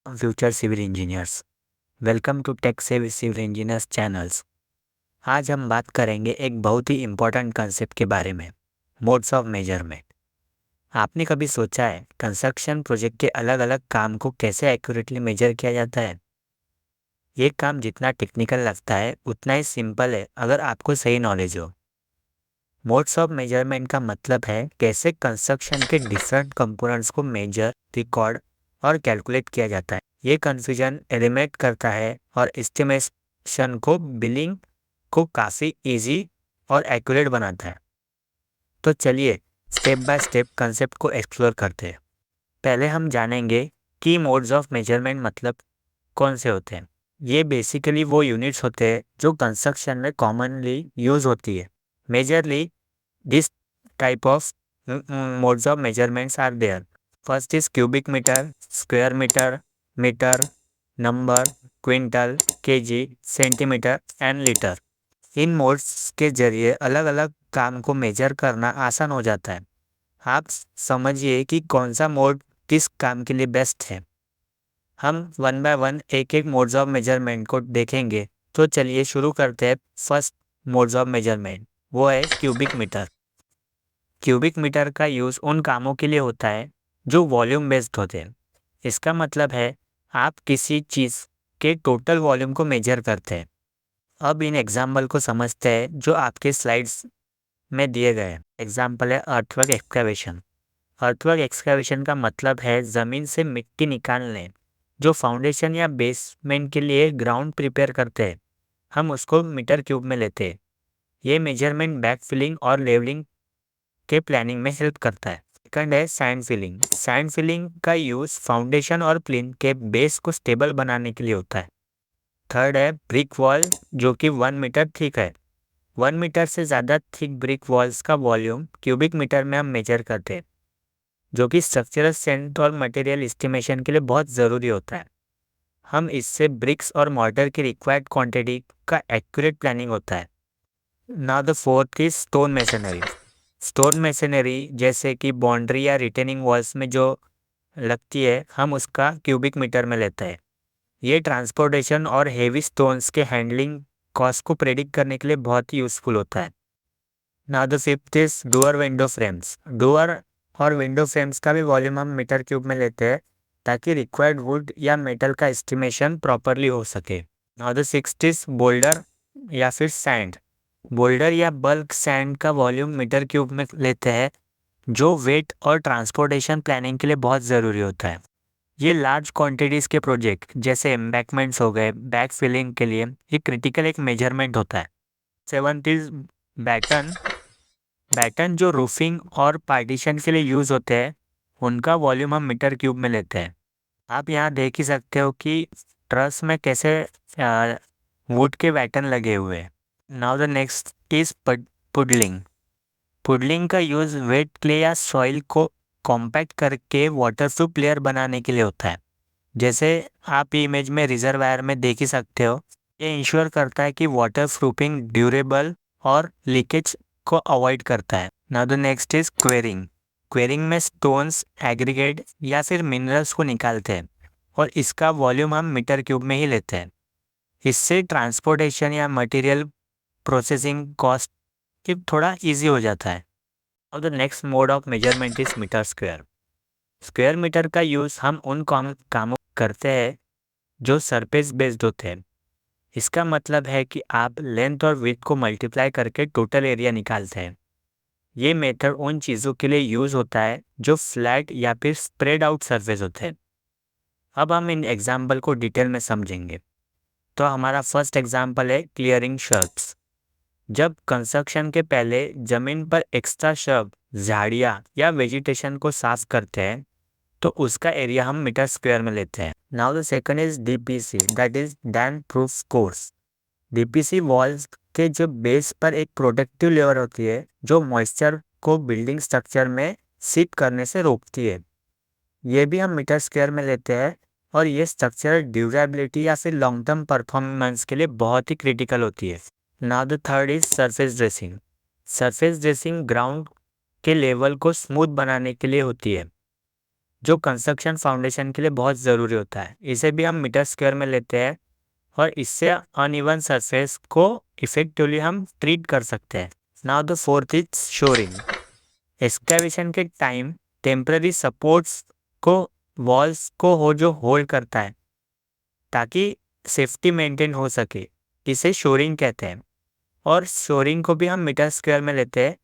Future civil engineers. Welcome to tech savvy civil engineers channels. आज हम बात करेंगे एक बहुत ही इम्पोर्टेंट कंसेप्ट के बारे में, मोड्स ऑफ मेजरमेंट। आपने कभी सोचा है कंस्ट्रक्शन प्रोजेक्ट के अलग अलग काम को कैसे एक्यूरेटली मेजर किया जाता है? ये काम जितना टेक्निकल लगता है उतना ही सिंपल है अगर आपको सही नॉलेज हो। मोड्स ऑफ मेजरमेंट का मतलब है कैसे कंस्ट्रक्शन के डिफरेंट कंपोनेंट्स को मेजर, रिकॉर्ड और कैलकुलेट किया जाता है। ये कन्फ्यूजन एलिमिनेट करता है और एस्टिमेशन को बिलिंग को काफ़ी इजी और एक्यूरेट बनाता है। तो चलिए स्टेप बाय स्टेप कंसेप्ट को एक्सप्लोर करते हैं। पहले हम जानेंगे की मोड्स ऑफ मेजरमेंट मतलब कौन से होते हैं। ये बेसिकली वो यूनिट्स होते हैं जो कंस्ट्रक्शन में कॉमनली यूज़ होती है। Majorly this type of modes of measurements are there. First is cubic meter, square meter, meter, number, quintal, KG, centimetre and litre. In modes के जरिए अलग अलग काम को मेजर करना आसान हो जाता है। आप समझिए कि कौन सा मोड किस काम के लिए बेस्ट है। हम वन बाय वन एक एक मोड्स ऑफ मेजरमेंट को देखेंगे। तो चलिए शुरू करते हैं। फर्स्ट मोड्स ऑफ मेजरमेंट वो है क्यूबिक मीटर। क्यूबिक मीटर का यूज़ उन कामों के लिए होता है जो वॉल्यूम बेस्ड होते हैं। इसका मतलब है आप किसी चीज़ के टोटल वॉल्यूम को मेजर करते हैं। अब इन एग्जाम्पल को समझते हैं जो आपके स्लाइड्स में दिए गए हैं। एग्जाम्पल है अर्थवर्क एक्सकैवेशन। अर्थवर्क एक्सकैवेशन का मतलब है ज़मीन से मिट्टी निकालने, जो फाउंडेशन या बेसमेंट के लिए ग्राउंड प्रिपेयर करते हैं। हम उसको मीटर क्यूब में लेते हैं। ये मेजरमेंट बैक फिलिंग और लेवलिंग के प्लानिंग में हेल्प करता है। सेकंड है सैंड फिलिंग। सैंड फिलिंग का यूज़ फाउंडेशन और प्लिंथ के बेस को स्टेबल बनाने के लिए होता है। थर्ड है ब्रिक वॉल, जो कि 1 मीटर थिक है। 1 मीटर से ज़्यादा थिक ब्रिक वॉल्स का वॉल्यूम क्यूबिक मीटर में हम मेजर करते हैं, जो कि स्ट्रक्चरल स्ट्रेंथ और मटेरियल एस्टिमेशन के लिए बहुत ज़रूरी होता है। हम इससे ब्रिक्स और मॉर्टर की रिक्वायर्ड क्वांटिटी का एक्यूरेट प्लानिंग होता है। Now the fourth is stone masonry. Stone masonry जैसे कि बाउंड्री या रिटेनिंग वॉल्स में जो लगती है, हम उसका क्यूबिक मीटर में लेते हैं। ये ट्रांसपोर्टेशन और हेवी स्टोन्स के हैंडलिंग कॉस्ट को प्रेडिक्ट करने के लिए बहुत ही यूज़फुल होता है। Now the fifth is door window frames. Door और विंडो फ्रेम्स का भी वॉल्यूम हम मीटर क्यूब में लेते हैं ताकि रिक्वायर्ड वुड या मेटल का एस्टिमेशन प्रॉपरली हो सके। Now the sixth is boulder या फिर सैंड। बोल्डर या बल्क सैंड का वॉल्यूम मीटर क्यूब में लेते हैं, जो वेट और ट्रांसपोर्टेशन प्लानिंग के लिए बहुत ज़रूरी होता है। ये लार्ज क्वांटिटीज़ के प्रोजेक्ट जैसे एम्बैंकमेंट्स हो गए, बैक फिलिंग के लिए ये क्रिटिकल एक मेजरमेंट होता है। Seventh is batten. बैटन जो रूफिंग और पार्टीशन के लिए यूज़ होते हैं, उनका वॉल्यूम हम मीटर क्यूब में लेते हैं। आप यहाँ देख ही सकते हो कि ट्रस में कैसे वुड के बैटन लगे हुए हैं। Now the next is puddling. Puddling का यूज़ वेट क्ले या सॉइल को कॉम्पैक्ट करके वाटरप्रूफ लेयर बनाने के लिए होता है। जैसे आप इमेज में रिजर्वायर में देख ही सकते हो। ये इंश्योर करता है कि वाटरप्रूफिंग ड्यूरेबल और लीकेज को अवॉइड करता है। Now the next is quarrying. Quarrying में स्टोन्स, एग्रीगेट या फिर मिनरल्स को निकालते हैं और इसका वॉल्यूम हम मीटर क्यूब में ही लेते हैं। इससे ट्रांसपोर्टेशन या मटेरियल प्रोसेसिंग कॉस्ट कि थोड़ा इजी हो जाता है। अब the next mode of measurement is metre square. Square metre का यूज़ हम उन कामों करते हैं जो सरफेस बेस्ड होते हैं। इसका मतलब है कि आप लेंथ और विड्थ को मल्टीप्लाई करके टोटल एरिया निकालते हैं। ये मेथड उन चीज़ों के लिए यूज़ होता है जो फ्लैट या फिर स्प्रेड आउट सरफेस होते हैं। अब हम इन एग्जाम्पल को डिटेल में समझेंगे। तो हमारा फर्स्ट एग्जाम्पल है क्लियरिंग शर्ब्स। जब कंस्ट्रक्शन के पहले ज़मीन पर एक्स्ट्रा शर्ब, झाड़ियाँ या वेजिटेशन को साफ करते हैं, तो उसका एरिया हम मीटर स्क्वायर में लेते हैं। Now the second is DPC, that is damn proof course. DPC walls के जो बेस पर एक प्रोटेक्टिव लेयर होती है जो मॉइस्चर को बिल्डिंग स्ट्रक्चर में सीप करने से रोकती है। ये भी हम मीटर स्क्वायर में लेते हैं और ये स्ट्रक्चरल ड्यूरेबिलिटी या फिर लॉन्ग टर्म परफॉर्मेंस के लिए बहुत ही क्रिटिकल होती है। Now the third is surface dressing. Surface dressing ground के लेवल को स्मूथ बनाने के लिए होती है। जो कंस्ट्रक्शन फाउंडेशन के लिए बहुत ज़रूरी होता है। इसे भी हम मीटर स्क्वायर में लेते हैं और इससे अनइवन सरफेस को इफेक्टिवली हम ट्रीट कर सकते हैं। Now the fourth is shoring. Excavation के टाइम टेम्पररी सपोर्ट्स को वॉल्स को जो होल्ड करता है ताकि सेफ्टी मेंटेन हो सके, इसे शोरिंग कहते हैं। और शोरिंग को भी हम मीटर स्क्वायर में लेते हैं।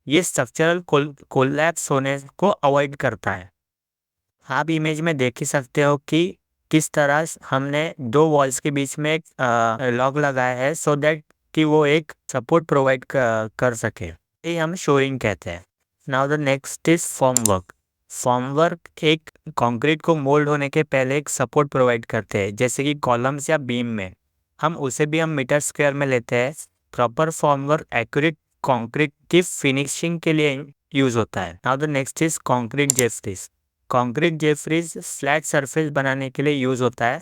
ये स्ट्रक्चरल कोलैप्स होने को अवॉइड करता है। आप इमेज में देख ही सकते हो कि किस तरह हमने दो वॉल्स के बीच में एक लॉग लगाया है सो दैट कि वो एक सपोर्ट प्रोवाइड कर सके। ये हम शोरिंग कहते हैं। Now the next is form work. Form work एक कंक्रीट को मोल्ड होने के पहले एक सपोर्ट प्रोवाइड करते हैं, जैसे कि कॉलम्स या बीम में। उसे भी हम मीटर स्क्वायर में लेते हैं। Proper form work accurate concrete की फिनिशिंग के लिए यूज होता है। Now the next is concrete jeffries. Concrete jeffries flat surface बनाने के लिए यूज होता है,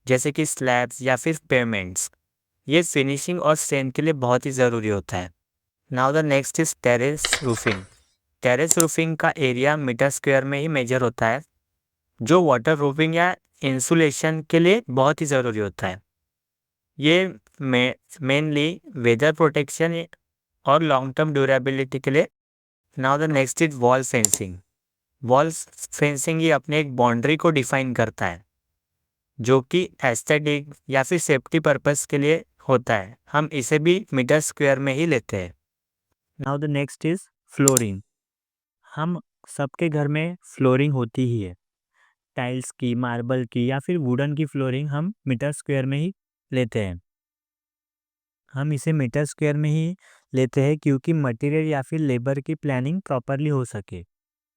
जैसे कि स्लैब्स या फिर पेमेंट्स। ये फिनिशिंग और स्ट्रेंथ के लिए बहुत ही ज़रूरी होता है। Now the next is terrace roofing. Terrace roofing का एरिया मीटर स्क्वायर में ही मेजर होता है, जो वाटर प्रूफिंग या इंसुलेशन के लिए बहुत ही ज़रूरी होता है। ये मेनली वेदर प्रोटेक्शन और लॉन्ग टर्म ड्यूरेबिलिटी के लिए। Now the next is wall fencing. Wall fencing ये अपने एक बाउंड्री को डिफाइन करता है, जो कि एस्थेटिक या फिर सेफ्टी पर्पस के लिए होता है। हम इसे भी मीटर स्क्वायर में ही लेते हैं। Now the next is flooring. हम सबके घर में फ्लोरिंग होती ही है। टाइल्स की, मार्बल की या फिर वुडन की फ्लोरिंग हम मीटर स्क्वायर में ही लेते हैं। हम इसे मीटर स्क्वायर में ही लेते हैं क्योंकि मटेरियल या फिर लेबर की प्लानिंग प्रॉपरली हो सके।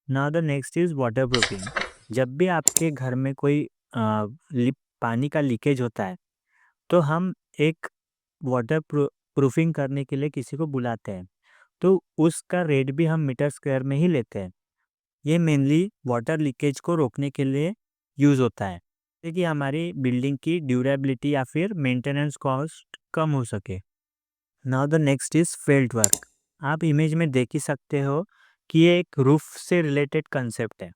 Now the next is water proofing. जब भी आपके घर में कोई पानी का लीकेज होता है तो हम एक वाटर प्रूफिंग करने के लिए किसी को बुलाते हैं, तो उसका रेट भी हम मीटर स्क्वायर में ही लेते हैं। ये मेनली वाटर लीकेज को रोकने के लिए यूज़ होता है, ताकि कि हमारी बिल्डिंग की ड्यूरेबिलिटी या फिर मेंटेनेंस कॉस्ट कम हो सके। Now the next is felt work. आप इमेज में देख ही सकते हो कि ये एक रूफ से रिलेटेड कंसेप्ट है।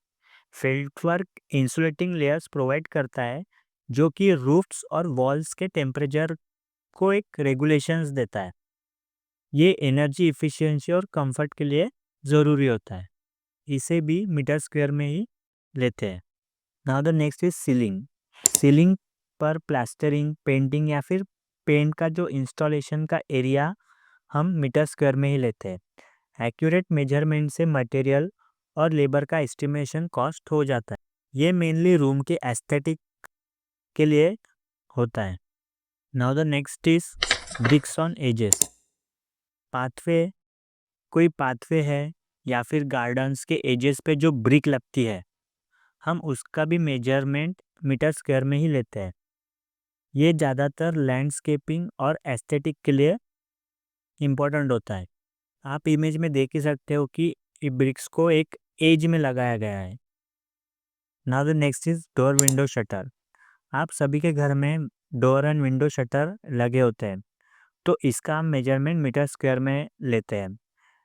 Felt work insulating layers provide करता है, जो कि रूफ्स और वॉल्स के टेम्परेचर को एक रेगुलेशंस देता है। ये एनर्जी इफिशिएंसी और कंफर्ट के लिए ज़रूरी होता है। इसे भी मीटर स्क्वायर में ही लेते हैं। Now the next is ceiling. Ceiling पर प्लास्टरिंग, पेंटिंग या फिर पेंट का जो इंस्टॉलेशन का एरिया हम मीटर स्क्वायर में ही लेते हैं। एक्यूरेट मेजरमेंट से मटेरियल और लेबर का एस्टिमेशन कॉस्ट हो जाता है। ये मेनली रूम के एस्थेटिक के लिए होता है। Now the next is bricks on edges. Pathway, कोई पाथवे है या फिर गार्डन्स के एजेस पे जो ब्रिक लगती है, हम उसका भी मेजरमेंट मीटर स्क्वायर में ही लेते हैं। ये ज़्यादातर लैंडस्केपिंग और एस्थेटिक के लिए इम्पोर्टेंट होता है। आप इमेज में देख ही सकते हो कि ये ब्रिक्स को एक एज में लगाया गया है। Now the next is door window shutter. आप सभी के घर में डोर एंड विंडो शटर लगे होते हैं, तो इसका हम मेजरमेंट मीटर स्क्वायर में लेते हैं।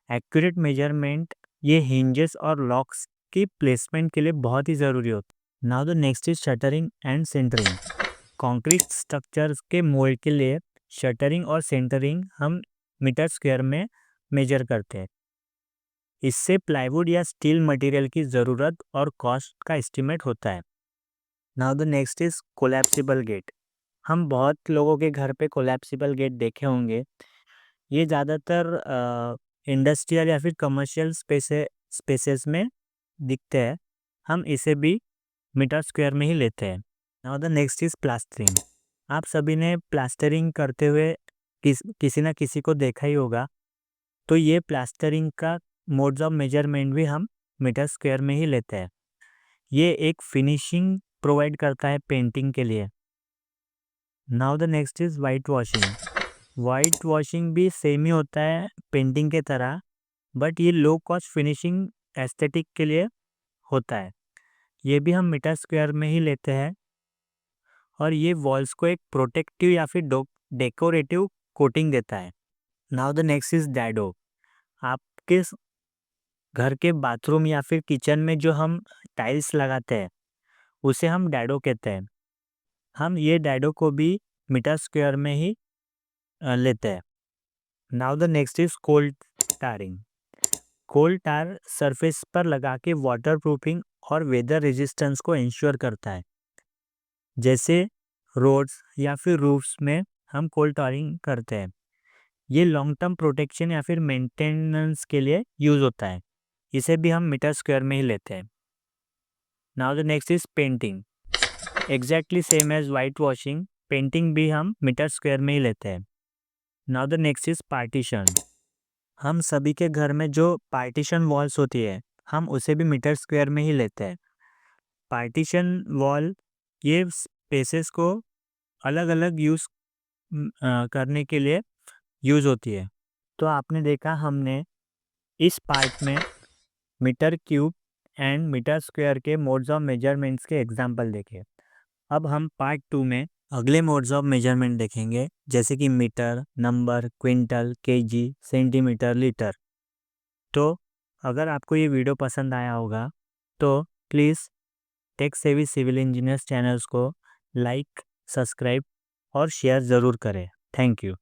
एक्यूरेट मेजरमेंट ये हिंजेस और लॉक्स की प्लेसमेंट के लिए बहुत ही ज़रूरी होता है। Now the next is shuttering and centering. Concrete structures के मोल्ड के लिए शटरिंग और सेंटरिंग हम मीटर स्क्वायर में मेजर करते हैं। इससे प्लाईवुड या स्टील मटेरियल की ज़रूरत और कॉस्ट का एस्टिमेट होता है। Now the next is collapsible gate. हम बहुत लोगों के घर पे कोलैप्सिबल गेट देखे होंगे। ये ज़्यादातर इंडस्ट्रियल या फिर कमर्शियल स्पेसेस में दिखते हैं। हम इसे भी मीटर स्क्वायर में ही लेते हैं। Now the next is plastering. आप सभी ने प्लास्टरिंग करते हुए किसी ना किसी को देखा ही होगा, तो ये प्लास्टरिंग का मोड्स ऑफ मेजरमेंट भी हम मीटर स्क्वायर में ही लेते हैं। ये एक फिनिशिंग प्रोवाइड करता है पेंटिंग के लिए। Now the next is white washing. White washing भी सेम ही होता है पेंटिंग के तरह, बट ये लो कॉस्ट फिनिशिंग एस्थेटिक के लिए होता है। ये भी हम मीटर स्क्वायर में ही लेते हैं और ये वॉल्स को एक प्रोटेक्टिव या फिर डेकोरेटिव कोटिंग देता है। Now the next is dado. आपके घर के बाथरूम या फिर किचन में जो हम टाइल्स लगाते हैं उसे हम डैडो कहते हैं। हम ये डैडो को भी मीटर स्क्वायर में ही लेते हैं। Now the next is coal tarring. Coal tar surface पर लगा के वाटर प्रूफिंग और वेदर रेजिस्टेंस को इंश्योर करता है। जैसे रोड्स या फिर रूफ्स में हम कोल टारिंग करते हैं। ये लॉन्ग टर्म प्रोटेक्शन या फिर मेंटेनेंस के लिए यूज़ होता है। इसे भी हम मीटर स्क्वायर में ही लेते हैं। Now the next is painting. Exactly same as white washing, painting भी हम मीटर स्क्वायर में ही लेते हैं। Now the next is partition. हम सभी के घर में जो पार्टीशन वॉल्स होती है हम उसे भी मीटर स्क्वायर में ही लेते हैं। पार्टीशन वॉल ये स्पेसेस को अलग अलग यूज़ करने के लिए यूज़ होती है। तो आपने देखा हमने इस पार्ट में metre cube and metre square के मोड्स ऑफ मेजरमेंट्स के एग्जाम्पल देखे। अब हम पार्ट 2 में अगले मोड्स ऑफ मेजरमेंट देखेंगे, जैसे कि metre, number, quintal, KG, centimetre, litre. तो अगर आपको ये वीडियो पसंद आया होगा तो please tech savvy civil engineers channels को लाइक, सब्सक्राइब और शेयर ज़रूर करें। Thank you.